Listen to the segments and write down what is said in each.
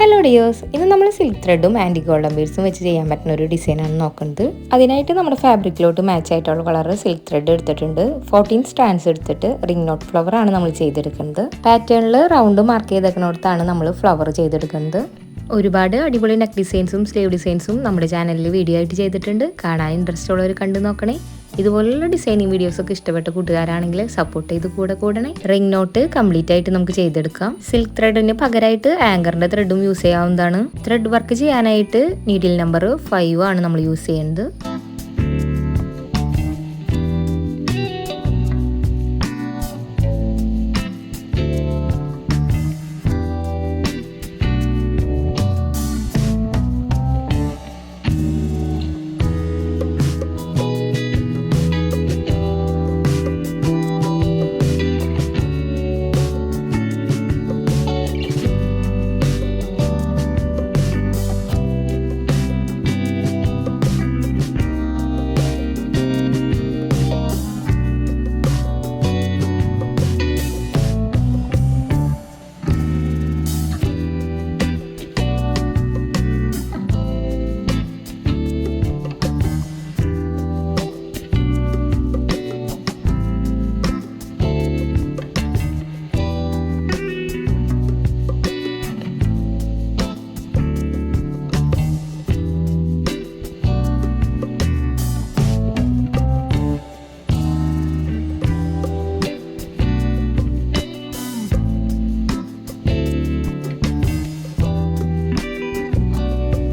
Hello dears, ഇന്ന് നമ്മൾ silk ത്രെഡും anti golden ബീഡ്സും വെച്ച് ചെയ്യാൻ പറ്റുന്ന ഒരു ഡിസൈനാണ് നോക്കുന്നത്. അതിനായിട്ട് നമ്മുടെ ഫാബ്രിക്കിലോട്ട് മാച്ച് ആയിട്ടുള്ള കളർ സിൽക്ക് ത്രെഡ് എടുത്തിട്ടുണ്ട്. 14 സ്റ്റാൻഡ്സ് എടുത്തിട്ട് റിംഗ് നോട്ട് ഫ്ലവർ ആണ് നമ്മൾ ചെയ്തെടുക്കുന്നത്. പാറ്റേണിൽ റൗണ്ട് മാർക്ക് ചെയ്തേക്കുന്നിടത്താണ് നമ്മൾ ഫ്ലവർ ചെയ്തെടുക്കുന്നത്. ഒരുപാട് അടിപൊളി നെക്ക് ഡിസൈൻസും സ്ലീവ് ഡിസൈൻസും നമ്മുടെ ചാനലിൽ വീഡിയോ ആയിട്ട് ചെയ്തിട്ടുണ്ട്. കാണാൻ ഇൻട്രസ്റ്റ് ഉള്ളവർ കണ്ടു നോക്കണേ. ഇതുപോലുള്ള ഡിസൈനിങ് വീഡിയോസ് ഒക്കെ ഇഷ്ടപ്പെട്ട കൂട്ടുകാരാണെങ്കിൽ സപ്പോർട്ട് ചെയ്ത് കൂടണേ. റിംഗ് നോട്ട് കംപ്ലീറ്റ് ആയിട്ട് നമുക്ക് ചെയ്തെടുക്കാം. സിൽക്ക് ത്രെഡിന് പകരമായിട്ട് ആങ്കറിന്റെ ത്രെഡും യൂസ് ചെയ്യാവുന്നതാണ്. ത്രെഡ് വർക്ക് ചെയ്യാനായിട്ട് നീഡിൽ നമ്പർ 5 ആണ് നമ്മൾ യൂസ് ചെയ്യുന്നത്.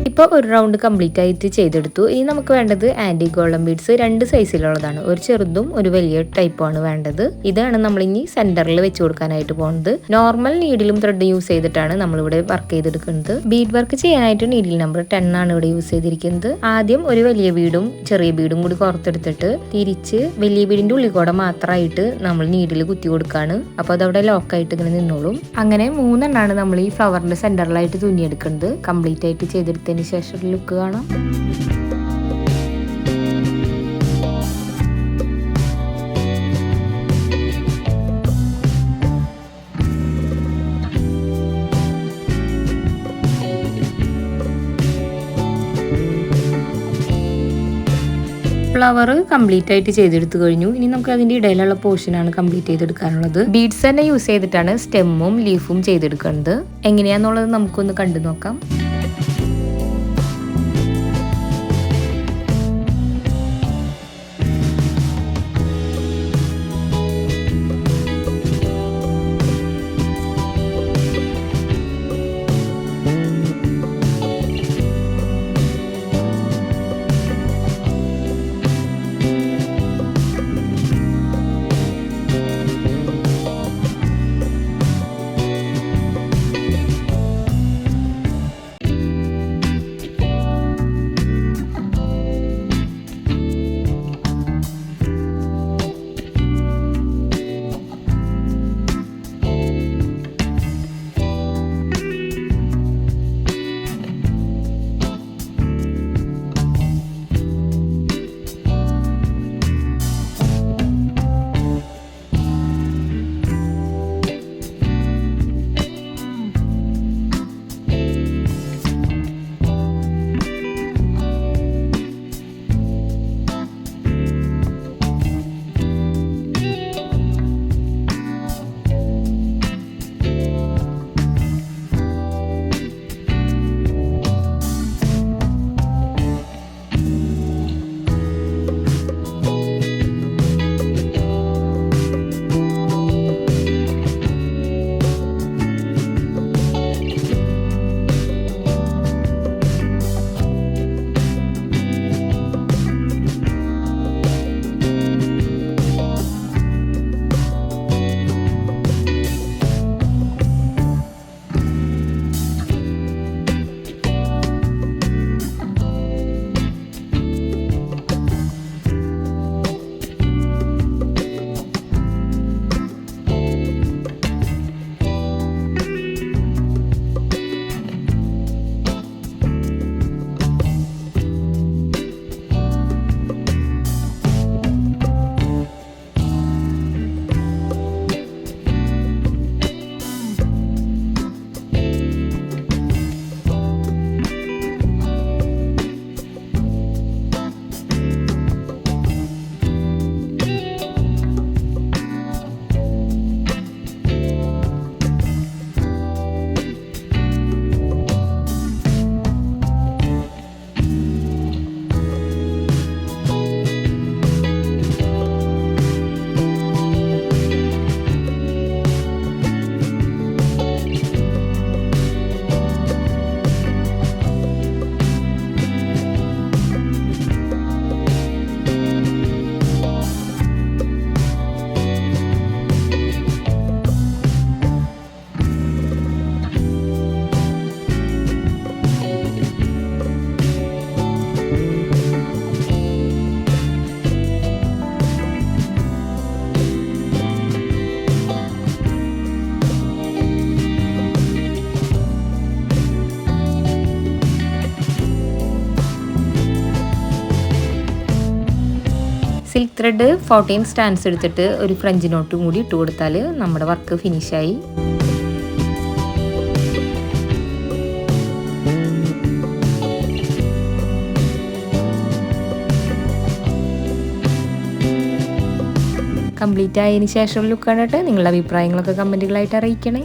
ഇപ്പോൾ ഒരു റൗണ്ട് കംപ്ലീറ്റ് ആയിട്ട് ചെയ്തെടുത്തു. ഇനി നമുക്ക് വേണ്ടത് ആൻറ്റി ഗോൾഡൻ ബീഡ്സ് 2 സൈസിലുള്ളതാണ്. ഒരു ചെറുതും ഒരു വലിയ ടൈപ്പുമാണ് വേണ്ടത്. ഇതാണ് നമ്മൾ ഇനി സെന്ററിൽ വെച്ച് കൊടുക്കാനായിട്ട് പോകുന്നത്. നോർമൽ നീഡിലും ത്രെഡും യൂസ് ചെയ്തിട്ടാണ് നമ്മളിവിടെ വർക്ക് ചെയ്തെടുക്കുന്നത്. ബീഡ് വർക്ക് ചെയ്യാനായിട്ട് നീഡിൽ നമ്പർ 10 ആണ് ഇവിടെ യൂസ് ചെയ്തിരിക്കുന്നത്. ആദ്യം ഒരു വലിയ ബീഡും ചെറിയ ബീഡും കൂടി പുറത്തെടുത്തിട്ട് തിരിച്ച് വലിയ ബീഡിന്റെ ഉള്ളിൽ കൂടെ മാത്രമായിട്ട് നമ്മൾ നീഡിൽ കുത്തി കൊടുക്കാണ്. അപ്പോൾ അതവിടെ ലോക്കായിട്ട് ഇങ്ങനെ നിന്നോളും. അങ്ങനെ 3 എണ്ണമാണ് നമ്മൾ ഈ ഫ്ലവറിന്റെ സെന്ററിലായിട്ട് തുന്നിയെടുക്കുന്നത്. കംപ്ലീറ്റ് ആയിട്ട് ചെയ്തെടുത്തതിന് ശേഷം ലുക്ക് കാണാം. ഫ്ലവർ കംപ്ലീറ്റ് ആയിട്ട് ചെയ്തെടുത്തു കഴിഞ്ഞു. ഇനി നമുക്ക് അതിന്റെ ഇടയിലുള്ള പോർഷനാണ് കംപ്ലീറ്റ് ചെയ്തെടുക്കാനുള്ളത്. ബീഡ്സ് തന്നെ യൂസ് ചെയ്തിട്ടാണ് സ്റ്റെമ്മും ലീഫും ചെയ്തെടുക്കുന്നത്. എങ്ങനെയാന്നുള്ളത് നമുക്കൊന്ന് കണ്ടു നോക്കാം. സിൽക്ക് ത്രെഡ് 14 സ്റ്റാൻഡ്സ് എടുത്തിട്ട് ഒരു ഫ്രഞ്ച് നോട്ടും കൂടി ഇട്ട് കൊടുത്താൽ നമ്മുടെ വർക്ക് ഫിനിഷായി. കംപ്ലീറ്റ് ആയതിന് ശേഷമുള്ള ലുക്കാണ് കേട്ടോ. നിങ്ങളുടെ അഭിപ്രായങ്ങളൊക്കെ കമൻറ്റുകളായിട്ട് അറിയിക്കണേ.